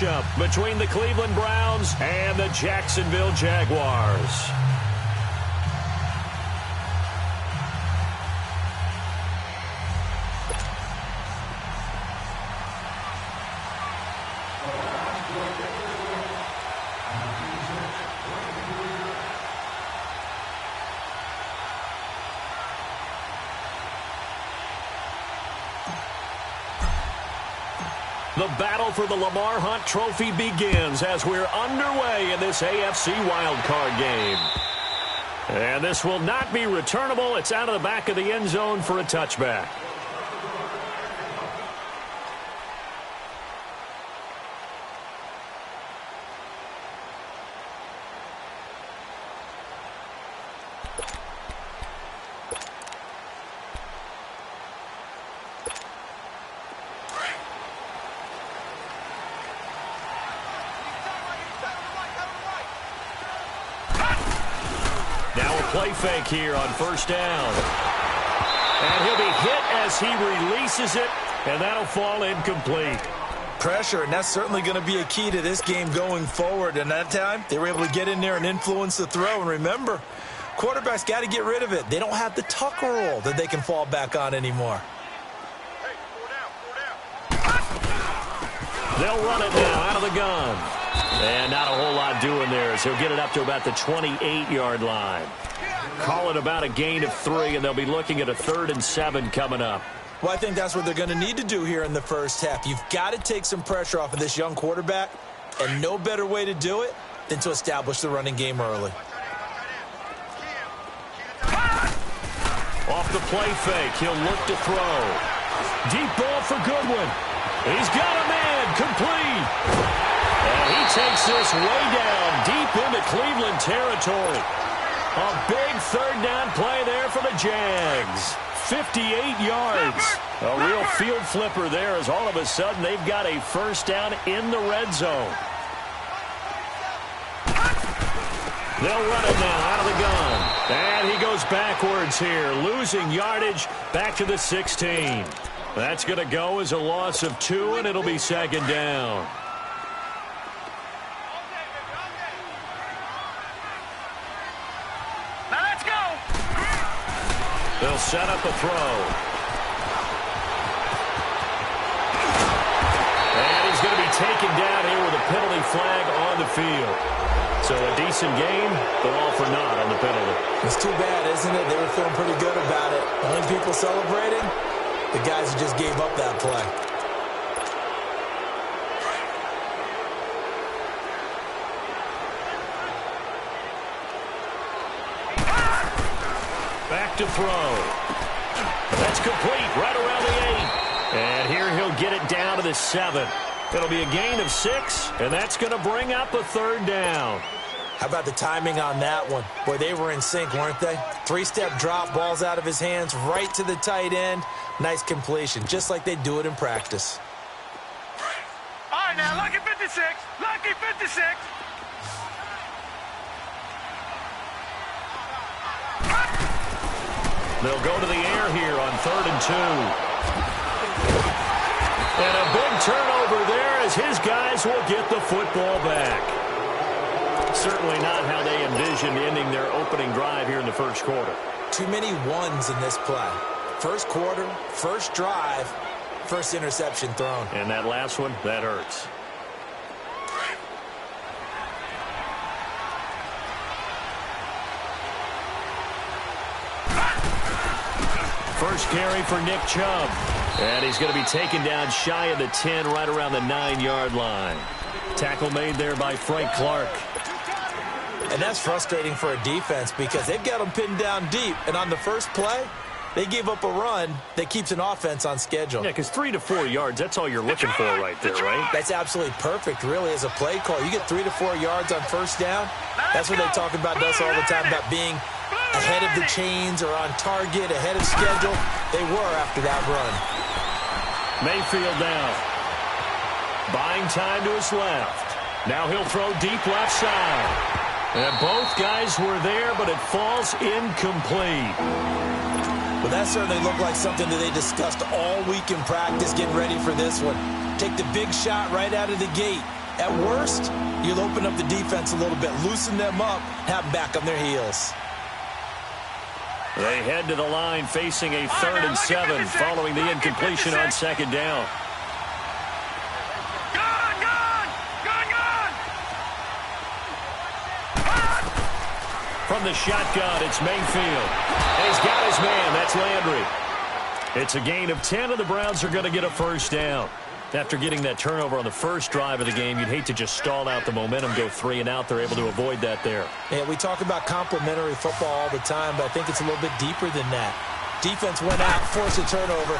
matchup between the Cleveland Browns and the Jacksonville Jaguars. The battle for the Lamar Hunt Trophy begins as we're underway in this AFC wildcard game. And this will not be returnable. It's out of the back of the end zone for a touchback. Play fake here on first down. And he'll be hit as he releases it, and that'll fall incomplete. Pressure, and that's certainly going to be a key to this game going forward. And that time, they were able to get in there and influence the throw. And remember, quarterbacks got to get rid of it. They don't have the Tucker roll that they can fall back on anymore. They'll run it now out of the gun. And not a whole lot doing there as he'll get it up to about the 28-yard line. Call it about a gain of 3, and they'll be looking at a 3rd and 7 coming up. Well, I think that's what they're going to need to do here in the first half. You've got to take some pressure off of this young quarterback, and no better way to do it than to establish the running game early. Off the play fake, he'll look to throw. Deep ball for Goodwin. He's got a man, complete. And he takes this way down deep into Cleveland territory. A big 3rd down play there for the Jags. 58 yards. A real field flipper there as all of a sudden they've got a 1st down in the red zone. They'll run it now out of the gun. And he goes backwards here, losing yardage back to the 16. That's going to go as a loss of 2, and it'll be 2nd down. They'll set up a throw. And he's going to be taken down here with a penalty flag on the field. So a decent game, but all for naught on the penalty. It's too bad, isn't it? They were feeling pretty good about it. Only people celebrating, the guys who just gave up that play. Back to throw. That's complete right around the 8. And here he'll get it down to the 7. It'll be a gain of 6, and that's going to bring up a 3rd down. How about the timing on that one? Boy, they were in sync, weren't they? 3-step drop, balls out of his hands, right to the tight end. Nice completion, just like they do it in practice. All right, now, lucky 56. Lucky 56. They'll go to the air here on 3rd and 2. And a big turnover there as his guys will get the football back. Certainly not how they envisioned ending their opening drive here in the first quarter. Too many ones in this play. First quarter, first drive, first interception thrown. And that last one, that hurts. First carry for Nick Chubb. And he's going to be taken down shy of the 10, right around the 9-yard line. Tackle made there by Frank Clark. And that's frustrating for a defense because they've got them pinned down deep. And on the first play, they gave up a run that keeps an offense on schedule. Yeah, because 3 to 4 yards, that's all you're looking for right there, right? That's absolutely perfect, really, as a play call. You get 3 to 4 yards on first down. That's what they talk about us all the time, about being ahead of the chains or on target, ahead of schedule. They were after that run. Mayfield now. Buying time to his left. Now he'll throw deep left side. And both guys were there, but it falls incomplete. Well, that certainly looked like something that they discussed all week in practice, getting ready for this one. Take the big shot right out of the gate. At worst, you'll open up the defense a little bit, loosen them up, have them back on their heels. They head to the line facing a 3rd and 7 following the incompletion on 2nd down. From the shotgun, it's Mayfield. And he's got his man. That's Landry. It's a gain of 10, and the Browns are going to get a 1st down. After getting that turnover on the first drive of the game, you'd hate to just stall out the momentum, go 3 and out. They're able to avoid that there. Yeah, we talk about complementary football all the time, but I think it's a little bit deeper than that. Defense went out, forced a turnover,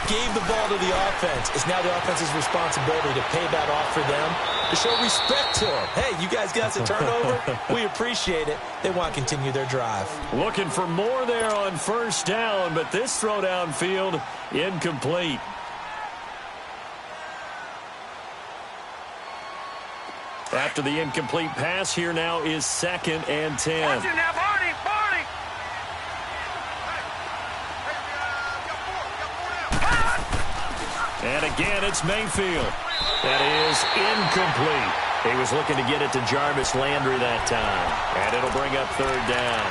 gave the ball to the offense. It's now the offense's responsibility to pay that off for them, to show respect to them. Hey, you guys got a turnover? We appreciate it. They want to continue their drive. Looking for more there on 1st down, but this throw downfield incomplete. After the incomplete pass, here now is 2nd and 10. And again, it's Mayfield. That is incomplete. He was looking to get it to Jarvis Landry that time. And it'll bring up 3rd down.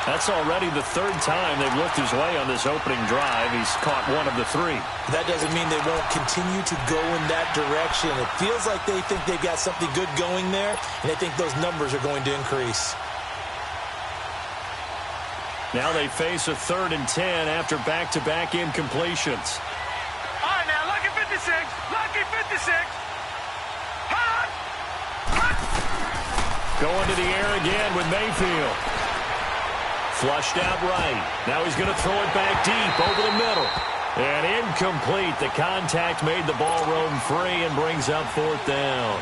That's already the 3rd time they've looked his way on this opening drive. He's caught 1 of the 3. That doesn't mean they won't continue to go in that direction. It feels like they think they've got something good going there, and they think those numbers are going to increase. Now they face a 3rd and 10 after back-to-back incompletions. All right, now, lucky 56. Lucky 56. Hot! Hot! Going to the air again with Mayfield. Flushed out right. Now he's going to throw it back deep over the middle. And incomplete. The contact made the ball roam free and brings up 4th down.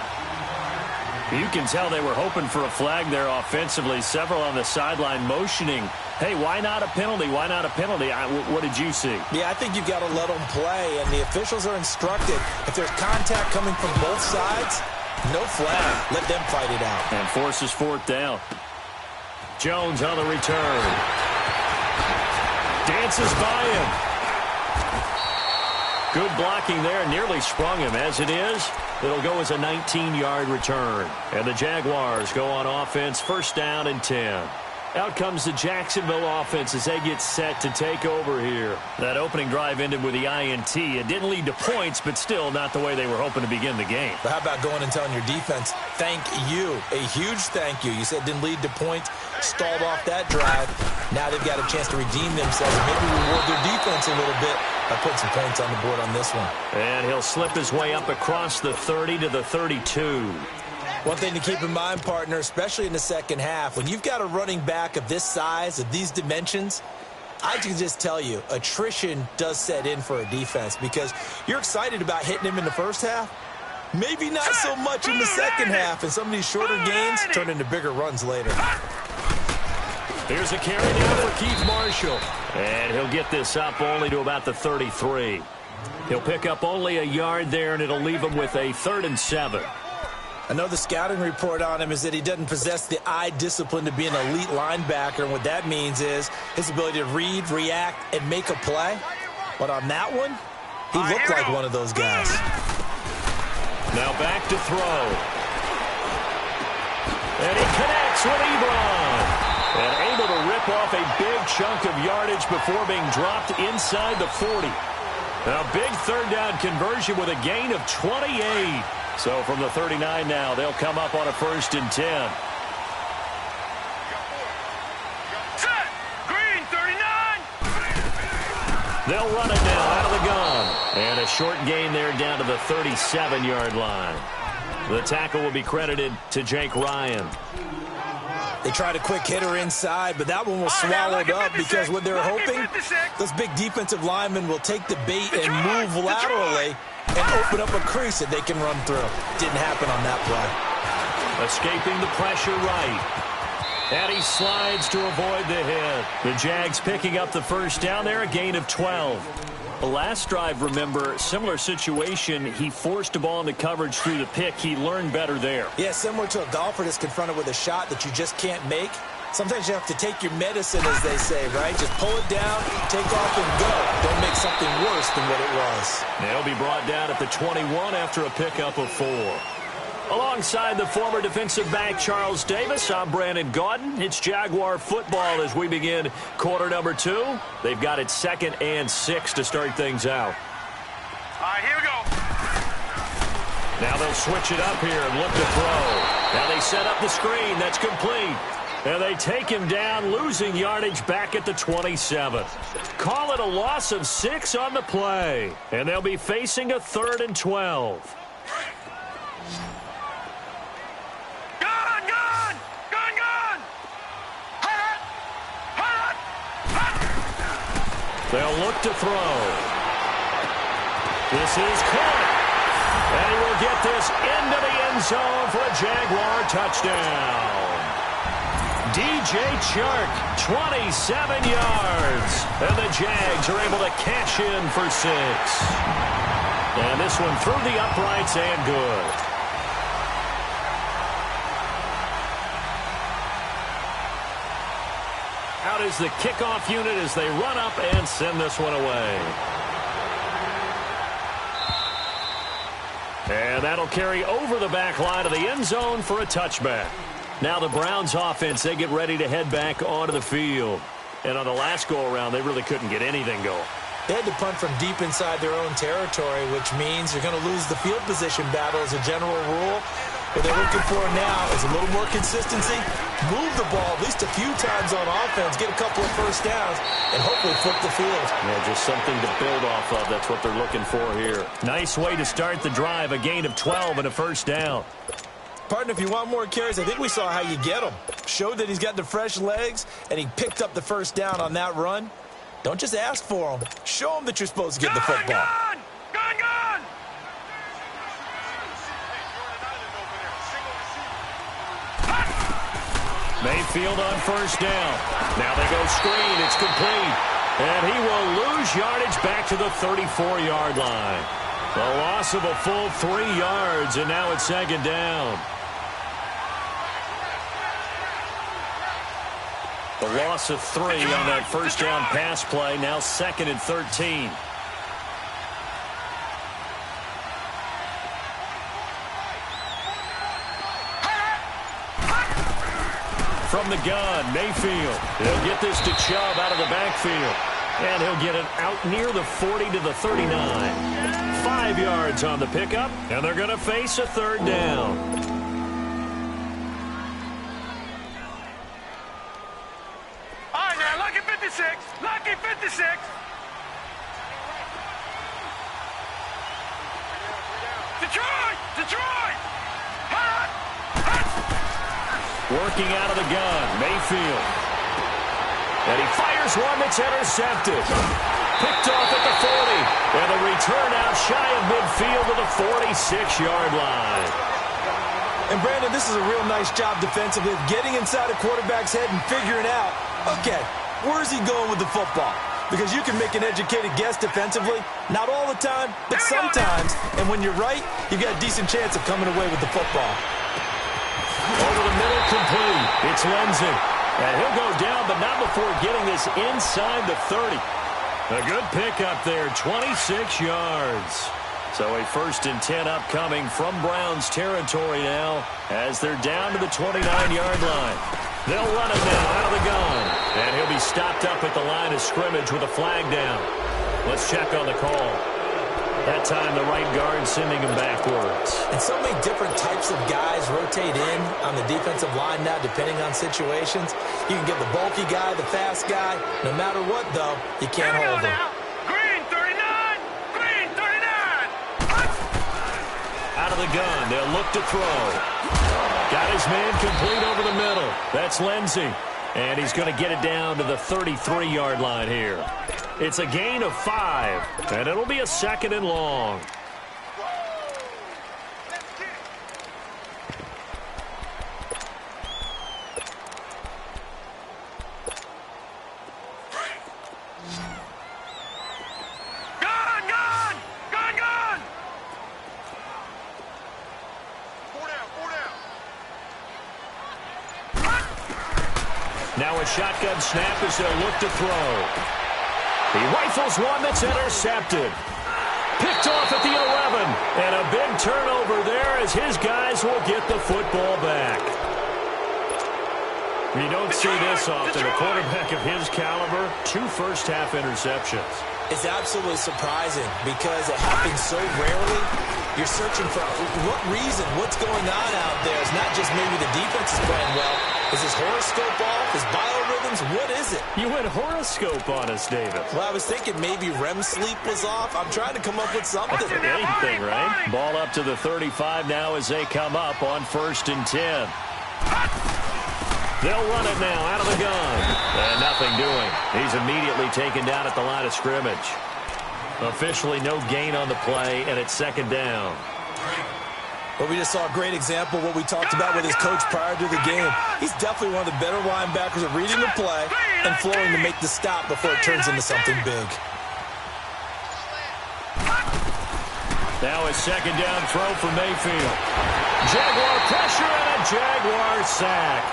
You can tell they were hoping for a flag there offensively. Several on the sideline motioning. Hey, why not a penalty? Why not a penalty? What did you see? Yeah, I think you've got to let them play, and the officials are instructed. If there's contact coming from both sides, no flag. Let them fight it out. And forces 4th down. Jones on the return. Dances by him. Good blocking there. Nearly sprung him. As it is, it'll go as a 19-yard return. And the Jaguars go on offense, 1st down and 10. Out comes the Jacksonville offense as they get set to take over here. That opening drive ended with the INT. It didn't lead to points, but still not the way they were hoping to begin the game. But how about going and telling your defense, thank you, a huge thank you. You said it didn't lead to points, stalled off that drive. Now they've got a chance to redeem themselves and maybe reward their defense a little bit by putting some points on the board on this one. And he'll slip his way up across the 30 to the 32. One thing to keep in mind, partner, especially in the second half, when you've got a running back of this size, of these dimensions, I can just tell you, attrition does set in for a defense because you're excited about hitting him in the first half. Maybe not so much in the second half, and some of these shorter gains turn into bigger runs later. Here's a carry now for Keith Marshall. And he'll get this up only to about the 33. He'll pick up only a yard there, and it'll leave him with a 3rd and 7. I know the scouting report on him is that he doesn't possess the eye discipline to be an elite linebacker, and what that means is his ability to read, react, and make a play. But on that one, he looked like one of those guys. Now back to throw. And he connects with Ebron. And able to rip off a big chunk of yardage before being dropped inside the 40. Now big 3rd down conversion with a gain of 28. So from the 39 now, they'll come up on a 1st and 10. Set! Green, 39! They'll run it now out of the gun. And a short gain there down to the 37-yard line. The tackle will be credited to Jake Ryan. They tried a quick hitter inside, but that one was swallowed up because what they're hoping, those big defensive linemen will take the bait and move laterally and open up a crease that they can run through. Didn't happen on that play. Escaping the pressure right. And he slides to avoid the hit. The Jags picking up the 1st down there, a gain of 12. The last drive, remember, similar situation. He forced a ball into coverage through the pick. He learned better there. Yeah, similar to a golfer that's confronted with a shot that you just can't make. Sometimes you have to take your medicine, as they say, right? Just pull it down, take off, and go. Don't make something worse than what it was. They'll be brought down at the 21 after a pickup of 4. Alongside the former defensive back Charles Davis, I'm Brandon Gaudin. It's Jaguar football as we begin quarter number 2. They've got it 2nd and 6 to start things out. All right, here we go. Now they'll switch it up here and look to throw. Now they set up the screen. That's complete. And they take him down, losing yardage back at the 27. Call it a loss of 6 on the play. And they'll be facing a 3rd and 12. They'll look to throw. This is caught. And he will get this into the end zone for a Jaguar touchdown. DJ Chark, 27 yards. And the Jags are able to cash in for 6. And this one through the uprights and good. Out is the kickoff unit as they run up and send this one away. And that'll carry over the back line of the end zone for a touchback. Now the Browns offense, they get ready to head back onto the field. And on the last go-around, they really couldn't get anything going. They had to punt from deep inside their own territory, which means you're going to lose the field position battle as a general rule. What they're looking for now is a little more consistency, move the ball at least a few times on offense, get a couple of first downs, and hopefully flip the field. Yeah, just something to build off of. That's what they're looking for here. Nice way to start the drive, a gain of 12 and a first down. Partner, if you want more carries, I think we saw how you get them. Showed that he's got the fresh legs, and he picked up the first down on that run. Don't just ask for them. Show them that you're supposed to get the football. Gone! Mayfield on first down. Now they go screen. It's complete. And he will lose yardage back to the 34-yard line. A loss of a full 3 yards, and now it's 2nd down. The loss of 3 on that first down pass play. Now 2nd and 13. From the gun, Mayfield. He'll get this to Chubb out of the backfield. And he'll get it out near the 40 to the 39. 5 yards on the pickup, and they're going to face a 3rd down. Lucky 56. Lucky 56. Detroit! Detroit! Hot! Hot! Working out of the gun, Mayfield. And he fires one that's intercepted. Picked off at the 40. And the return out shy of midfield to the 46-yard line. And, Brandon, this is a real nice job defensively of getting inside a quarterback's head and figuring out, okay, where's he going with the football? Because you can make an educated guess defensively. Not all the time, but sometimes. And when you're right, you've got a decent chance of coming away with the football. Over the middle, complete. It's Lindsey. And he'll go down, but not before getting this inside the 30. A good pickup there, 26 yards. So a 1st and 10 upcoming from Browns territory now as they're down to the 29-yard line. They'll run him now out of the gun. And he'll be stopped up at the line of scrimmage with a flag down. Let's check on the call. That time the right guard sending him backwards. And so many different types of guys rotate in on the defensive line now depending on situations. You can get the bulky guy, the fast guy. No matter what, though, you can't hold him. Green 39! Green 39! Out of the gun, they'll look to throw. Got his man complete over the middle. That's Lindsey. And he's going to get it down to the 33-yard line here. It's a gain of 5, and it'll be a 2nd and long. Gone! Now a shotgun snap as they'll look to throw. He rifles one that's intercepted. Picked off at the 11. And a big turnover there as his guys will get the football back. You don't see this often. A quarterback of his caliber, 2 first-half interceptions. It's absolutely surprising because it happens so rarely. You're searching for what reason, what's going on out there. It's not just maybe the defense is playing well. Is his horoscope off? His biorhythms? What is it? You went horoscope on us, David. Well, I was thinking maybe REM sleep was off. I'm trying to come up with something. Anything, right? Ball up to the 35 now as they come up on 1st and 10. They'll run it now out of the gun. And nothing doing. He's immediately taken down at the line of scrimmage. Officially no gain on the play, and it's 2nd down. Well, we just saw a great example of what we talked about with his coach prior to the game. He's definitely one of the better linebackers at reading the play and flowing to make the stop before it turns into something big. Now a 2nd down throw for Mayfield. Jaguar pressure and a Jaguar sack.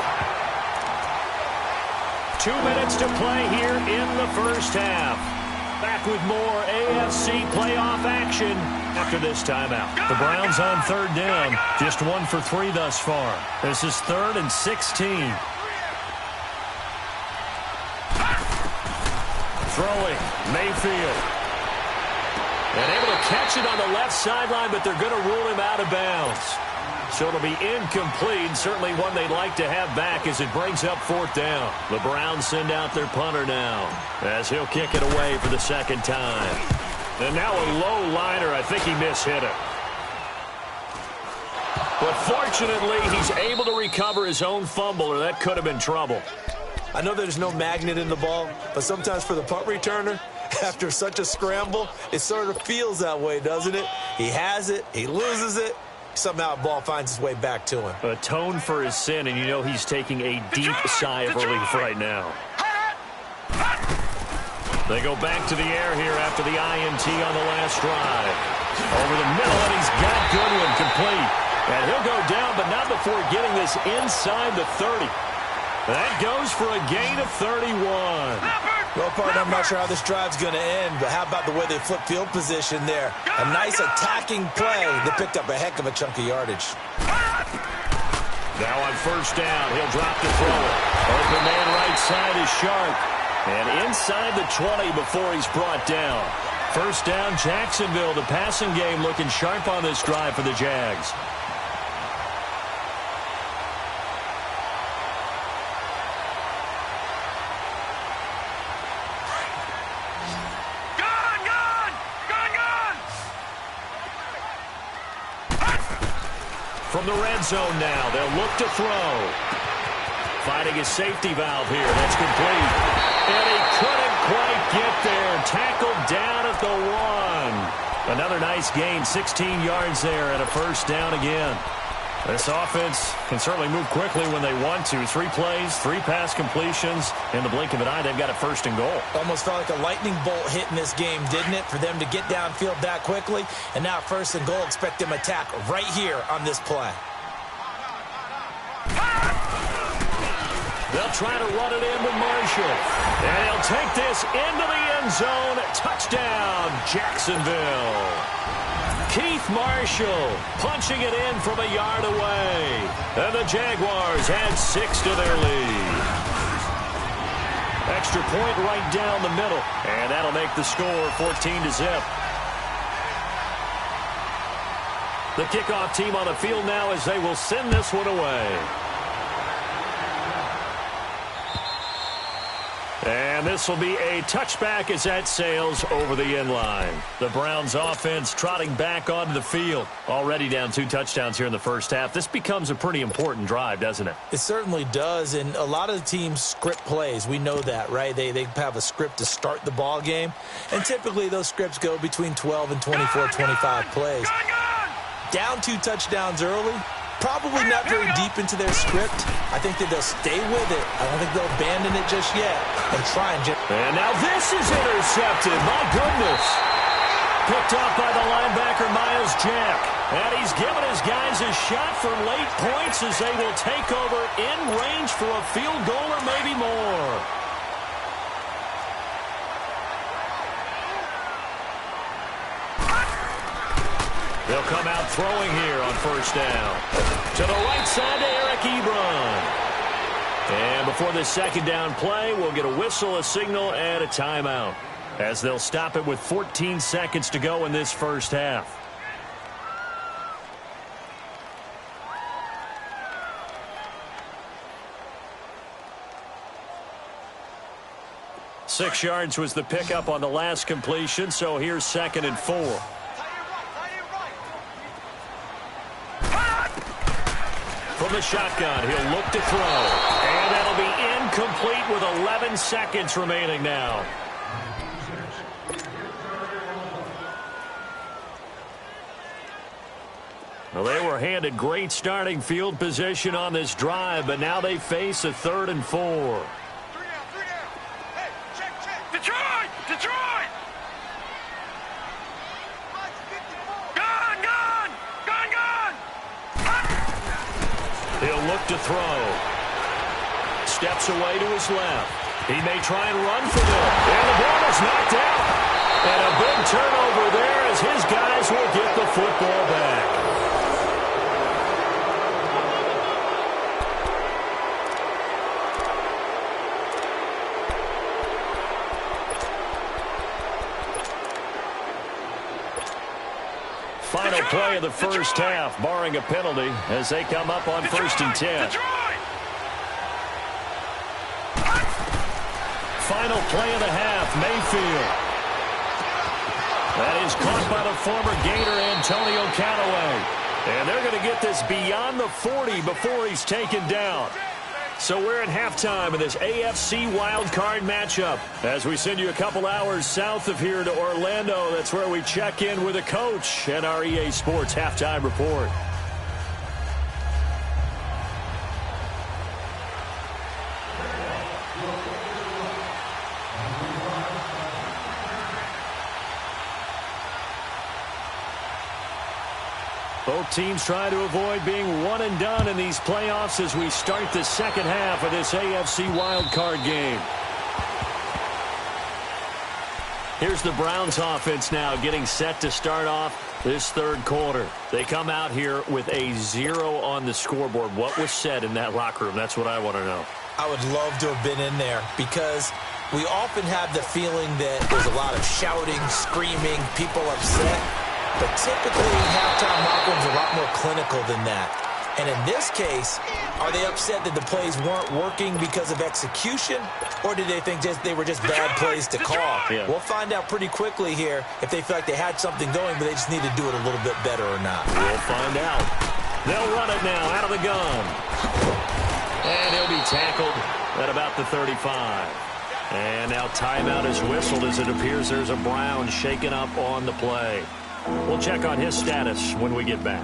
2 minutes to play here in the first half. Back with more AFC playoff action after this timeout. The Browns on 3rd down. Just 1 for 3 thus far. This is 3rd and 16. Throwing. Mayfield. And able to catch it on the left sideline, but they're going to rule him out of bounds. So it'll be incomplete. Certainly one they'd like to have back as it brings up 4th down. The Browns send out their punter now as he'll kick it away for the 2nd time. And now a low liner. I think he mishit it. But fortunately, he's able to recover his own fumble, or that could have been trouble. I know there's no magnet in the ball, but sometimes for the punt returner, after such a scramble, it sort of feels that way, doesn't it? He has it, he loses it. Somehow the ball finds its way back to him. Atone for his sin, and you know he's taking a deep sigh of relief right now. They go back to the air here after the INT on the last drive. Over the middle, and he's got Goodwin complete. And he'll go down, but not before getting this inside the 30. That goes for a gain of 31. Well, partner, I'm not sure how this drive's going to end, but how about the way they flip field position there? A nice attacking play that picked up a heck of a chunk of yardage. Now on 1st down, he'll drop the throw. Open man right side is Sharp. And inside the 20 before he's brought down. 1st down, Jacksonville. The passing game looking sharp on this drive for the Jags. From the red zone now, they'll look to throw. Finding his safety valve here. That's complete. And he couldn't quite get there. Tackled down at the 1. Another nice gain, 16 yards there, and a 1st down again. This offense can certainly move quickly when they want to. 3 plays, 3 pass completions. In the blink of an eye, they've got a 1st and goal. Almost felt like a lightning bolt hit in this game, didn't it? For them to get downfield that quickly. And now 1st and goal, expect them to attack right here on this play. They'll try to run it in with Marshall. And he'll take this into the end zone. Touchdown, Jacksonville. Keith Marshall punching it in from a yard away. And the Jaguars add 6 to their lead. Extra point right down the middle. And that'll make the score 14-0. The kickoff team on the field now as they will send this one away. And this will be a touchback as that sails over the end line. The Browns offense trotting back onto the field. Already down 2 touchdowns here in the first half. This becomes a pretty important drive, doesn't it? It certainly does, and a lot of the teams script plays. We know that, right? They have a script to start the ball game, and typically those scripts go between 12 and 24, 25 plays. Down 2 touchdowns early. Probably not very deep into their script. I think that they'll stay with it. I don't think they'll abandon it just yet and try and just... And now this is intercepted. My goodness. Picked off by the linebacker, Miles Jack. And he's given his guys a shot for late points as they will take over in range for a field goal or maybe more. They'll come out throwing here on first down. To the right side to Eric Ebron. And before this second down play, we'll get a whistle, a signal, and a timeout, as they'll stop it with 14 seconds to go in this first half. Six yards was the pickup on the last completion, so here's 2nd and 4. From the shotgun, he'll look to throw. And that'll be incomplete with 11 seconds remaining now. Well, they were handed great starting field position on this drive, but now they face a 3rd and 4. Detroit! Detroit! Gone! Gone! Gone! Gone! He'll look to throw. Steps away to his left. He may try and run for them. And the ball is knocked out. And a big turnover there as his guys will get the football back. Final play of the first half, barring a penalty, as they come up on 1st and 10. Final play of the half, Mayfield. That is caught by the former Gator Antonio Callaway. And they're going to get this beyond the 40 before he's taken down. So we're at halftime in this AFC wildcard matchup. As we send you a couple hours south of here to Orlando, that's where we check in with a coach at our EA Sports Halftime Report. Both teams try to avoid being one and done in these playoffs as we start the second half of this AFC wildcard game. Here's the Browns offense now getting set to start off this third quarter. They come out here with a 0 on the scoreboard. What was said in that locker room? That's what I want to know. I would love to have been in there because we often have the feeling that there's a lot of shouting, screaming, people upset. But typically, halftime locker rooms are a lot more clinical than that. And in this case, are they upset that the plays weren't working because of execution? Or did they think they were just bad plays to call? Yeah. We'll find out pretty quickly here if they feel like they had something going, but they just need to do it a little bit better or not. We'll find out. They'll run it now out of the gun. And he'll be tackled at about the 35. And now timeout is whistled as it appears there's a Brown shaken up on the play. We'll check on his status when we get back.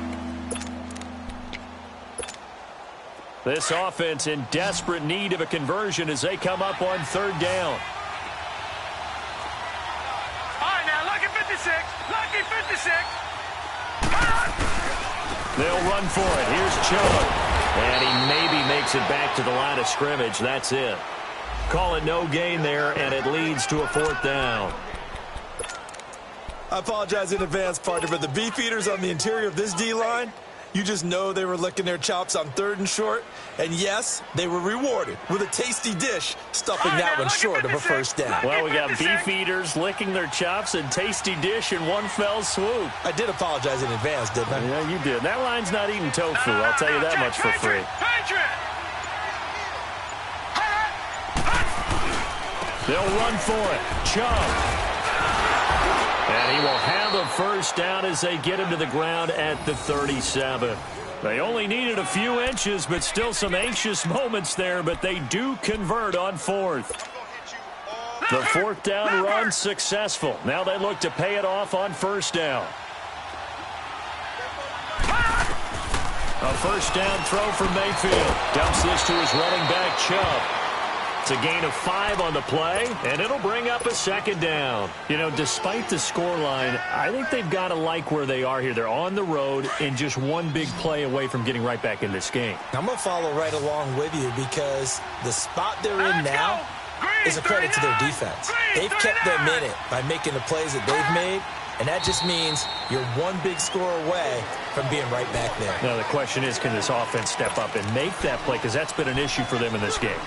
This offense in desperate need of a conversion as they come up on 3rd down. All right, now, lucky 56. Lucky 56. They'll run for it. Here's Chubb. And he maybe makes it back to the line of scrimmage. That's it. Call it no gain there, and it leads to a 4th down. I apologize in advance, partner, but the beefeaters on the interior of this D-line, you just know they were licking their chops on 3rd and short. And yes, they were rewarded with a tasty dish, stuffing that one short of a first down. Well, we got beefeaters licking their chops and tasty dish in one fell swoop. I did apologize in advance, didn't I? Yeah, you did. That line's not eating tofu. I'll tell you that much for free. They'll run for it. Chubb. And he will have a first down as they get him to the ground at the 37. They only needed a few inches, but still some anxious moments there, but they do convert on 4th. The 4th down run successful. Now they look to pay it off on 1st down. A first down throw from Mayfield. Dumps this to his running back, Chubb. It's a gain of 5 on the play, and it'll bring up a 2nd down. You know, despite the scoreline, I think they've got to like where they are here. They're on the road and just one big play away from getting right back in this game. I'm going to follow right along with you because the spot they're in now is a credit to their defense. They've kept them in it by making the plays that they've made, and that just means you're one big score away from being right back there. Now, the question is, can this offense step up and make that play? Because that's been an issue for them in this game.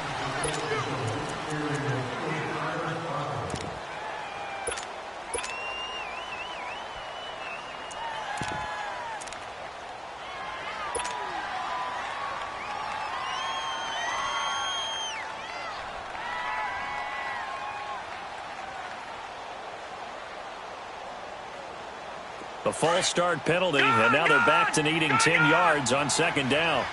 The false start penalty, and now they're back to needing 10 yards on second down.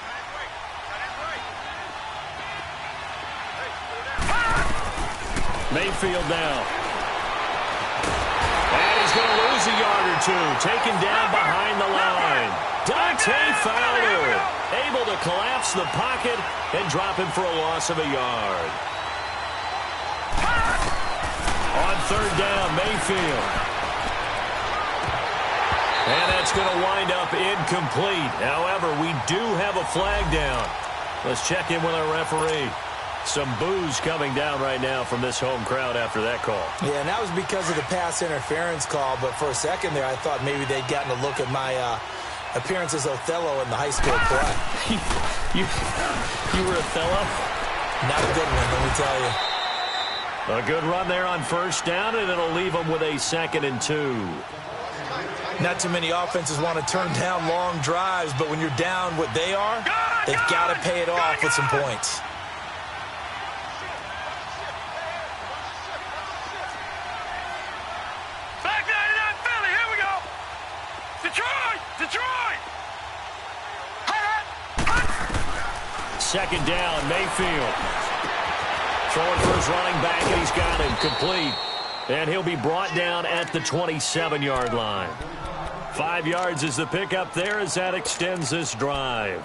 Mayfield now. And he's going to lose a yard or two. Taken down behind the line. Dante Fowler able to collapse the pocket and drop him for a loss of a yard. On third down, Mayfield. And that's going to wind up incomplete. However, we do have a flag down. Let's check in with our referee. Some boos coming down right now from this home crowd after that call. Yeah, and that was because of the pass interference call. But for a second there, I thought maybe they'd gotten a look at my appearance as Othello in the high school play. you were Othello? Not a good one, let me tell you. A good run there on first down, and it'll leave them with a 2nd and 2. Not too many offenses want to turn down long drives, but when you're down what they are, they've got to pay it off with some points. Back 99 Philly, here we go. Detroit, Detroit. Second down, Mayfield. Throwing for his running back, and he's got him complete. And he'll be brought down at the 27-yard line. 5 yards is the pickup there as that extends this drive.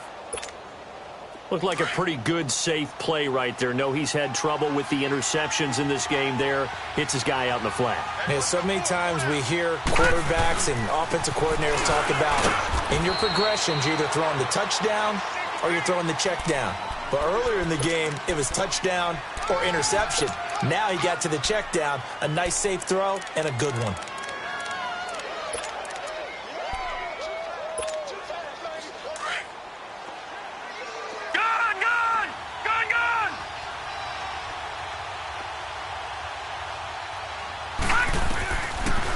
Looked like a pretty good, safe play right there. No, he's had trouble with the interceptions in this game there. Hits his guy out in the flat. Yeah, so many times we hear quarterbacks and offensive coordinators talk about in your progressions, you're either throwing the touchdown or you're throwing the check down. But earlier in the game, it was touchdown or interception. Now he got to the check down, a nice safe throw, and a good one.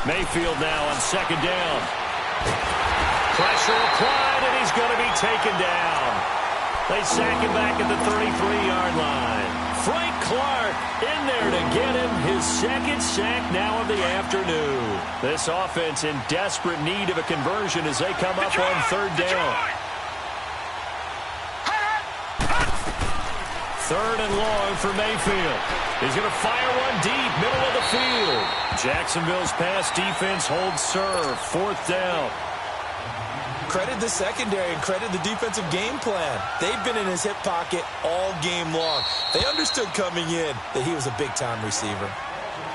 Mayfield now on second down. Pressure applied, and he's going to be taken down. They sack him back at the 33-yard line. Frank Clark in there to get him his 2nd sack now of the afternoon. This offense in desperate need of a conversion as they come up on third down. Third and long for Mayfield. He's going to fire one deep, middle of the field. Jacksonville's pass defense holds serve. 4th down. Credit the secondary and credit the defensive game plan. They've been in his hip pocket all game long. They understood coming in that he was a big-time receiver.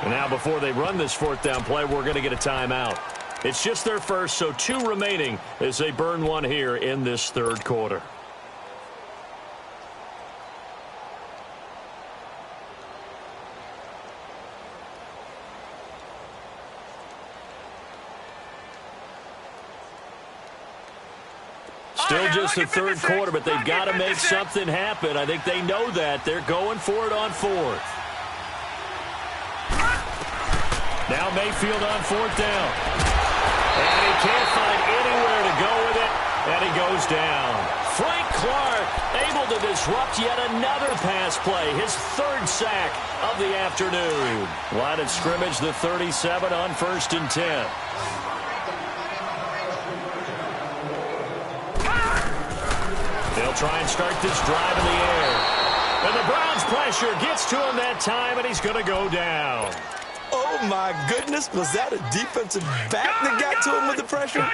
And now before they run this 4th down play, we're going to get a timeout. It's just their first, so 2 remaining as they burn one here in this 3rd quarter. Still just the 3rd quarter, but they've got to make something happen. I think they know that. They're going for it on 4th. Now Mayfield on 4th down. And he can't find anywhere to go with it, and he goes down. Frank Clark able to disrupt yet another pass play, his 3rd sack of the afternoon. Line of scrimmage, the 37 on 1st and 10. They'll try and start this drive in the air. And the Browns' pressure gets to him that time, and he's going to go down. Oh, my goodness. Was that a defensive back that got to him with the pressure?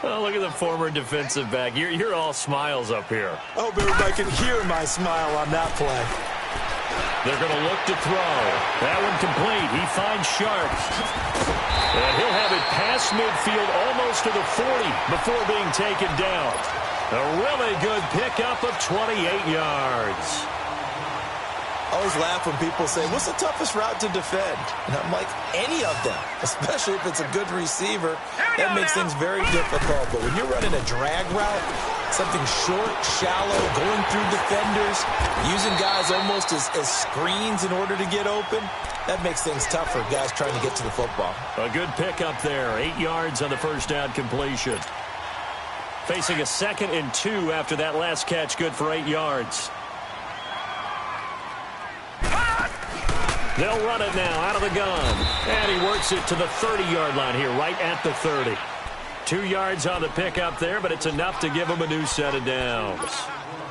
Oh, look at the former defensive back. You're all smiles up here. I hope everybody can hear my smile on that play. They're going to look to throw. That one complete. He finds Sharp. And he'll have it past midfield almost to the 40 before being taken down. A really good pickup of 28 yards. I always laugh when people say, what's the toughest route to defend? And I'm like, any of them, especially if it's a good receiver. That makes things very difficult. But when you're running a drag route, something short, shallow, going through defenders, using guys almost as screens in order to get open, that makes things tough for guys trying to get to the football. A good pickup there. 8 yards on the first down completion. Facing a 2nd and 2 after that last catch, good for 8 yards. They'll run it now out of the gun. And he works it to the 30-yard line here, right at the 30. 2 yards on the pickup there, but it's enough to give him a new set of downs.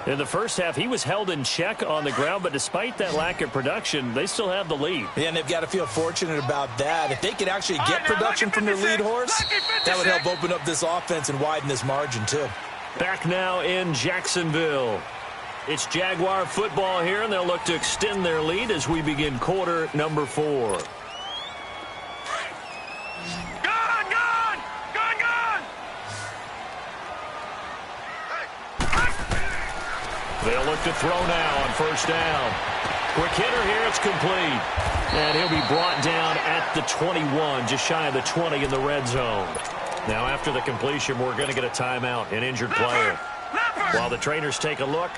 In the first half, he was held in check on the ground, but despite that lack of production, they still have the lead. Yeah, and they've got to feel fortunate about that. If they could actually get production from their lead horse, that would help open up this offense and widen this margin, too. Back now in Jacksonville. It's Jaguar football here, and they'll look to extend their lead as we begin quarter number 4. They'll look to throw now on first down. Quick hitter here, it's complete. And he'll be brought down at the 21, just shy of the 20 in the red zone. Now after the completion, we're going to get a timeout, an injured player. While the trainers take a look,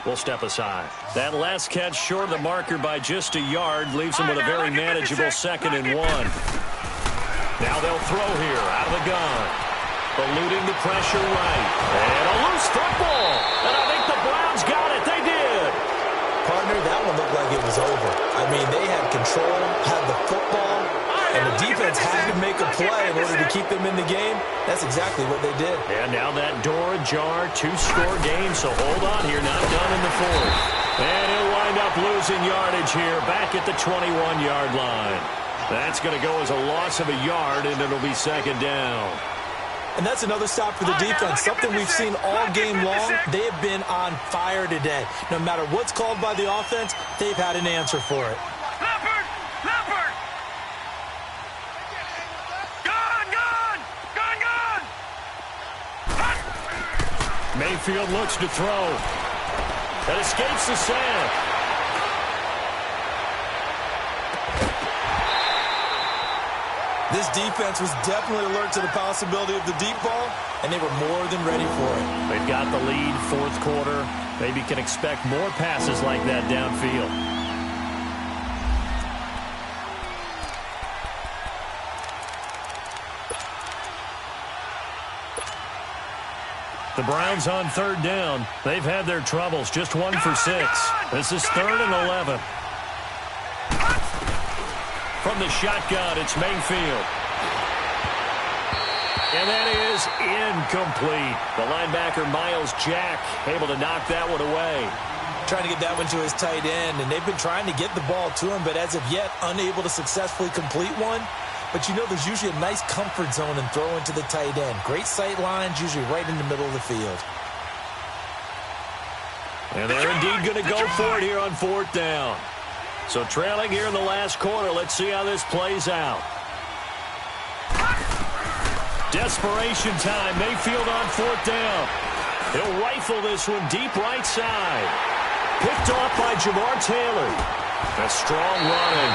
we'll step aside. That last catch short of the marker by just a yard leaves him with a very manageable 2nd and 1. Now they'll throw here out of the gun. Eluding the pressure right. And a loose football. And I think the Browns got it. They did. Partner, that one looked like it was over. I mean, they had control, had the football, and the defense had to make a play in order to keep them in the game. That's exactly what they did. And now that door ajar, 2-score game, so hold on here, not done in the 4th. And he'll wind up losing yardage here, back at the 21-yard line. That's going to go as a loss of a yard, and it'll be 2nd down. And that's another stop for the defense, something we've seen all game long. They have been on fire today. No matter what's called by the offense, they've had an answer for it. Leopard! Leopard! Gun! Mayfield looks to throw. That escapes the sack. This defense was definitely alert to the possibility of the deep ball, and they were more than ready for it. They've got the lead, 4th quarter. Maybe can expect more passes like that downfield. The Browns on 3rd down. They've had their troubles, just 1 for 6. This is 3rd and 11. From the shotgun, it's Mayfield. And that is incomplete. The linebacker, Miles Jack, able to knock that one away. Trying to get that one to his tight end, and they've been trying to get the ball to him, but as of yet, unable to successfully complete one. But you know there's usually a nice comfort zone in throwing to the tight end. Great sight lines, usually right in the middle of the field. And they're indeed going to go for it here on 4th down. So trailing here in the last quarter, let's see how this plays out. Desperation time. Mayfield on 4th down. He'll rifle this one deep right side. Picked off by Jamar Taylor. A strong running.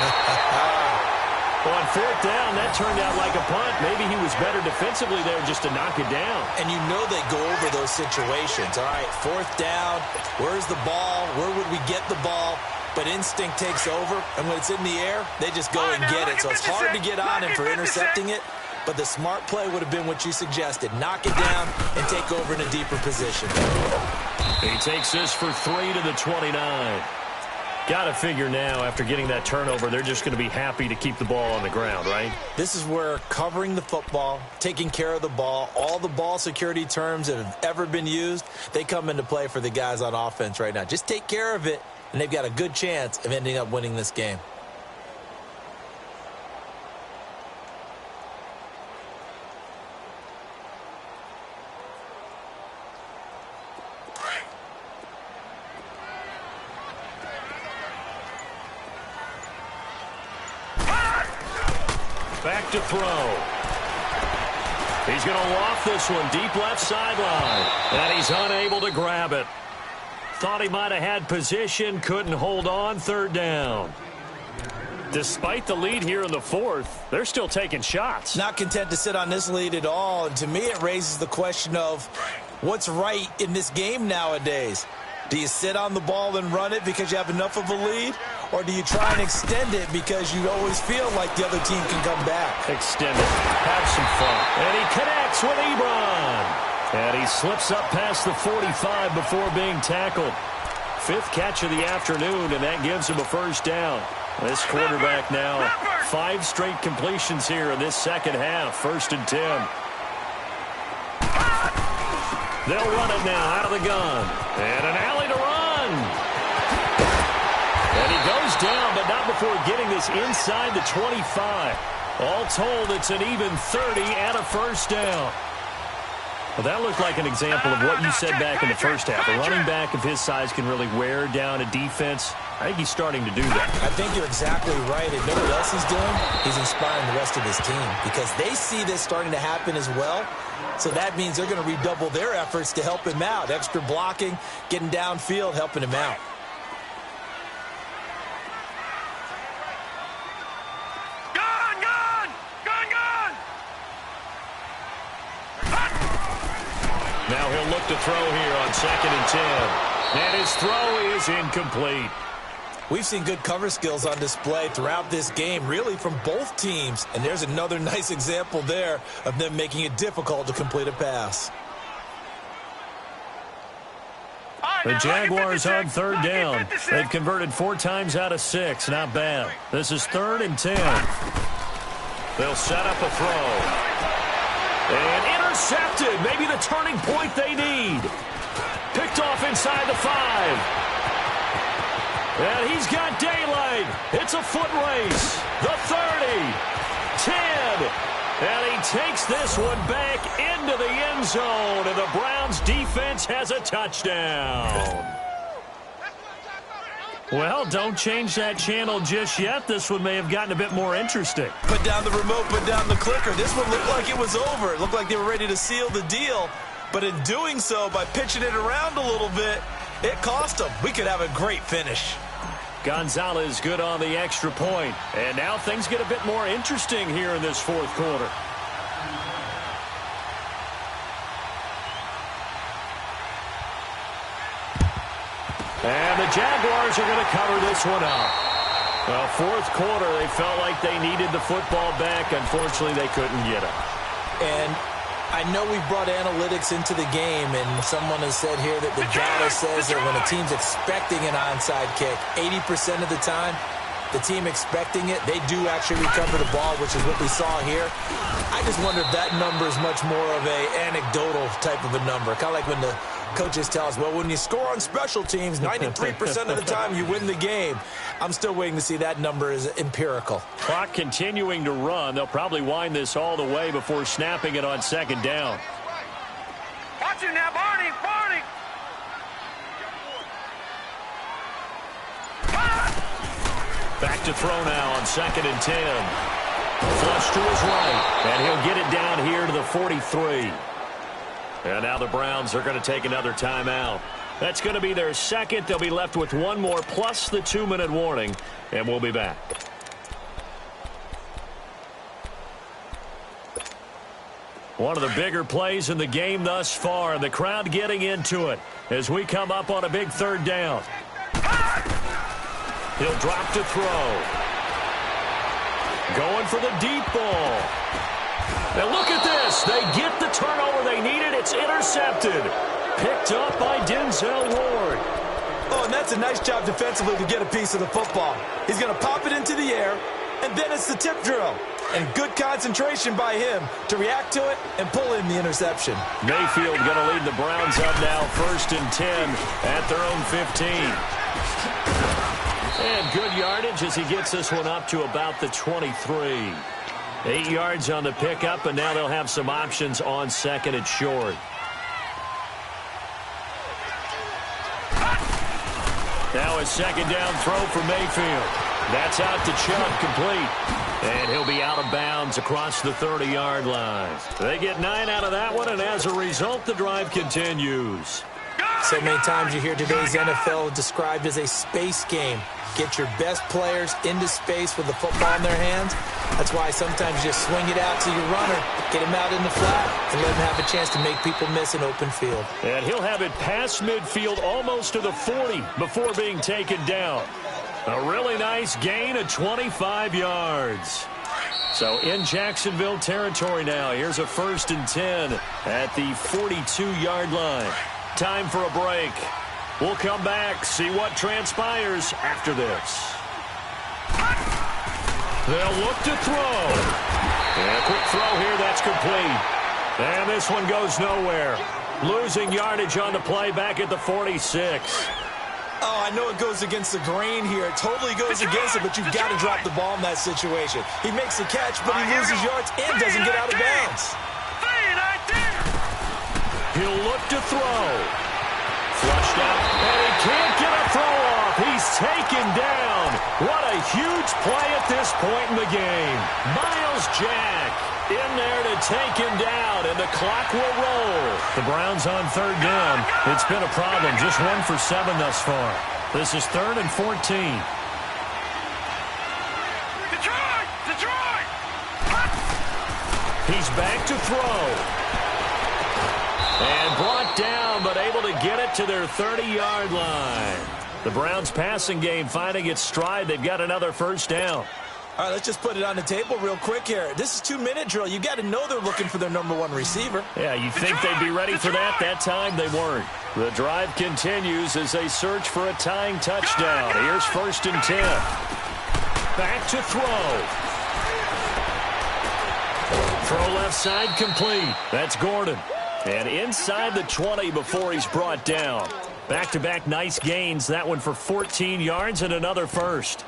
On 4th down, that turned out like a punt. Maybe he was better defensively there just to knock it down. And you know they go over those situations. All right, 4th down. Where's the ball? Where would we get the ball? But instinct takes over, and when it's in the air, they just go and get it. So it's hard to get on him for intercepting it, but the smart play would have been what you suggested. Knock it down and take over in a deeper position. He takes this for 3 to the 29. Got to figure now, after getting that turnover, they're just going to be happy to keep the ball on the ground, right? This is where covering the football, taking care of the ball, all the ball security terms that have ever been used, they come into play for the guys on offense right now. Just take care of it, and they've got a good chance of ending up winning this game. Back to throw. He's going to loft this one deep left sideline. And he's unable to grab it. Thought he might have had position, couldn't hold on, third down. Despite the lead here in the fourth, they're still taking shots. Not content to sit on this lead at all. And to me, it raises the question of what's right in this game nowadays. Do you sit on the ball and run it because you have enough of a lead? Or do you try and extend it because you always feel like the other team can come back? Extend it. Have some fun. And he connects with Ebron. And he slips up past the 45 before being tackled. Fifth catch of the afternoon, and that gives him a first down. This quarterback now, 5 straight completions here in this second half. 1st and 10. They'll run it now out of the gun. And an alley to run. And he goes down, but not before getting this inside the 25. All told, it's an even 30 and a first down. Well, that looked like an example of what you said back in the first half. A running back of his size can really wear down a defense. I think he's starting to do that. I think you're exactly right. And you know what else he's doing? He's inspiring the rest of his team because they see this starting to happen as well. So that means they're going to redouble their efforts to help him out. Extra blocking, getting downfield, helping him out. Now he'll look to throw here on 2nd and 10. And his throw is incomplete. We've seen good cover skills on display throughout this game, really from both teams. And there's another nice example there of them making it difficult to complete a pass. The Jaguars on 3rd down. They've converted 4 times out of 6. Not bad. This is 3rd and 10. They'll set up a throw. And intercepted. Maybe the turning point they need. Picked off inside the 5. And he's got daylight. It's a foot race. The 30. 10. And he takes this one back into the end zone. And the Browns defense has a touchdown. Well, don't change that channel just yet. This one may have gotten a bit more interesting. Put down the remote, put down the clicker. This one looked like it was over. It looked like they were ready to seal the deal. But in doing so, by pitching it around a little bit, it cost them. We could have a great finish. Gonzalez good on the extra point. And now things get a bit more interesting here in this 4th quarter. And the Jaguars are going to cover this one up. Well, 4th quarter, they felt like they needed the football back. Unfortunately, they couldn't get it. And I know we've brought analytics into the game, and someone has said here that the data says that when a team's expecting an onside kick, 80% of the time, the team expecting it, they do actually recover the ball, which is what we saw here. I just wonder if that number is much more of a anecdotal type of a number. Kind of like when the coaches tell us, well, when you score on special teams, 93% of the time you win the game. I'm still waiting to see that number is empirical. Clock continuing to run. They'll probably wind this all the way before snapping it on 2nd down. Watch it now, Barney. Barney. Back to throw now on 2nd and 10. Flush to his right. And he'll get it down here to the 43. And now the Browns are going to take another timeout. That's going to be their 2nd. They'll be left with 1 more plus the 2-minute warning. And we'll be back. One of the bigger plays in the game thus far. And the crowd getting into it as we come up on a big 3rd down. He'll drop to throw. Going for the deep ball. And look at this. They get the turnover they needed. It's intercepted. Picked up by Denzel Ward. Oh, and that's a nice job defensively to get a piece of the football. He's going to pop it into the air, and then it's the tip drill. And good concentration by him to react to it and pull in the interception. Mayfield going to lead the Browns up now 1st and 10 at their own 15. And good yardage as he gets this one up to about the 23. 8 yards on the pickup, and now they'll have some options on 2nd and short. Now a 2nd down throw for Mayfield. That's out to Chubb, complete. And he'll be out of bounds across the 30-yard line. They get 9 out of that one, and as a result, the drive continues. So many times you hear today's NFL described as a space game. Get your best players into space with the football in their hands. That's why sometimes you just swing it out to your runner, get him out in the flat, and let him have a chance to make people miss an open field. And he'll have it past midfield almost to the 40 before being taken down. A really nice gain of 25 yards. So in Jacksonville territory now, here's a 1st and 10 at the 42-yard line. Time for a break. We'll come back, see what transpires after this. They'll look to throw. And a quick throw here, that's complete. And this one goes nowhere. Losing yardage on the play back at the 46. Oh, I know it goes against the grain here. It totally goes against it, but you've got to drop the ball in that situation. He makes the catch, but he loses yards and doesn't get out of bounds. He'll look to throw. Flushed out, and he can't get a throw off. He's taken down. What a huge play at this point in the game. Miles Jack in there to take him down, and the clock will roll. The Browns on 3rd down. It's been a problem. Just 1 for 7 thus far. This is 3rd and 14. Detroit! He's back to throw. And brought down, but able to get it to their 30-yard line. The Browns passing game finding its stride. They've got another 1st down. All right, let's just put it on the table real quick here. This is 2-minute drill. You got to know they're looking for their #1 receiver. Yeah, you think they'd be ready for that? That time they weren't. The drive continues as they search for a tying touchdown. Here's 1st and 10. Back to throw. Throw left side complete. That's Gordon. And inside the 20 before he's brought down. Back-to-back nice gains. That one for 14 yards and another 1st.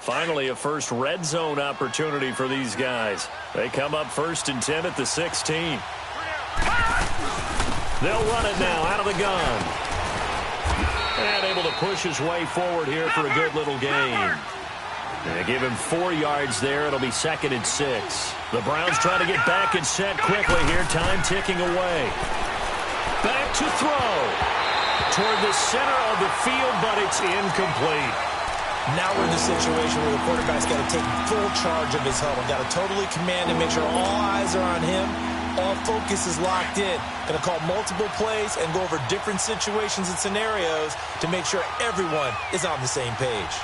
Finally, a first red zone opportunity for these guys. They come up 1st and 10 at the 16. They'll run it now out of the gun. And able to push his way forward here for a good little gain. They give him 4 yards there. It'll be 2nd and 6. The Browns trying to get back and set quickly here. Time ticking away. Back to throw. Toward the center of the field, but it's incomplete. Now we're in the situation where the quarterback's got to take full charge of his huddle. Got to totally command and make sure all eyes are on him. All focus is locked in. Going to call multiple plays and go over different situations and scenarios to make sure everyone is on the same page.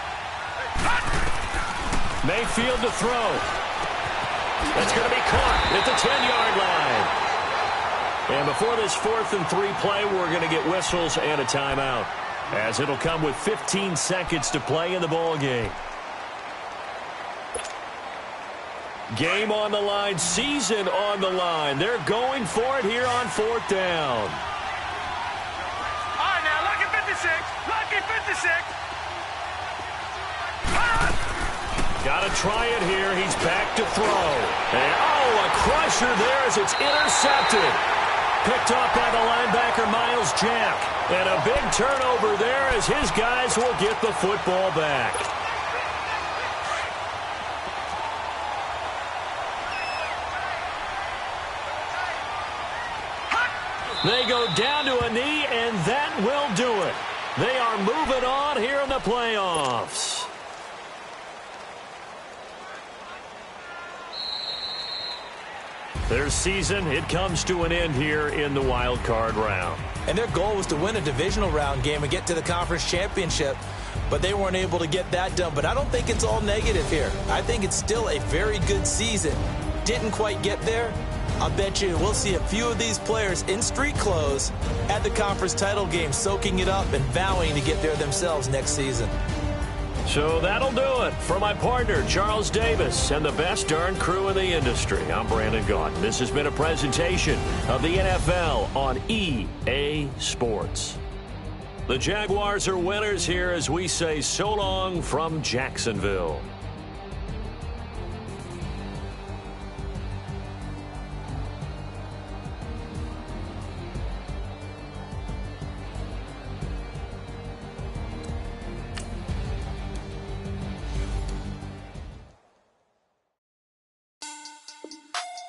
Mayfield to throw. That's going to be caught at the 10-yard line. And before this 4th and 3 play, we're going to get whistles and a timeout, as it'll come with 15 seconds to play in the ball game. Game on the line, season on the line. They're going for it here on 4th down. All right, now, lucky 56. Lucky 56. Got to try it here. He's back to throw. And, oh, a crusher there as it's intercepted. Picked off by the linebacker, Miles Jack. And a big turnover there as his guys will get the football back. They go down to a knee, and that will do it. They are moving on here in the playoffs. Their season, it comes to an end here in the wild card round. And their goal was to win a divisional round game and get to the conference championship, but they weren't able to get that done. But I don't think it's all negative here. I think it's still a very good season. Didn't quite get there. I'll bet you we'll see a few of these players in street clothes at the conference title game, soaking it up and vowing to get there themselves next season. So that'll do it. For my partner, Charles Davis, and the best darn crew in the industry, I'm Brandon Gaudin. This has been a presentation of the NFL on EA Sports. The Jaguars are winners here as we say so long from Jacksonville.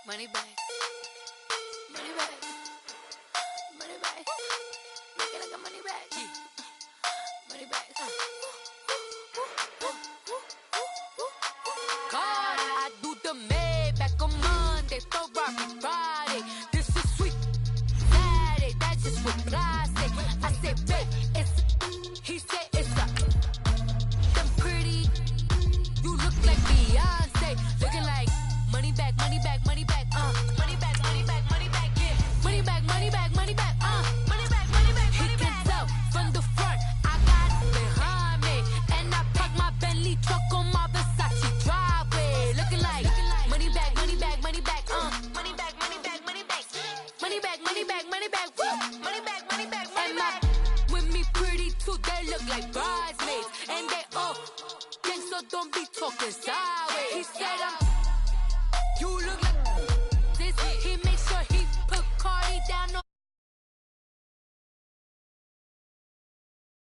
Money back. Money back. Money back. don't be talking sideways. He said you look like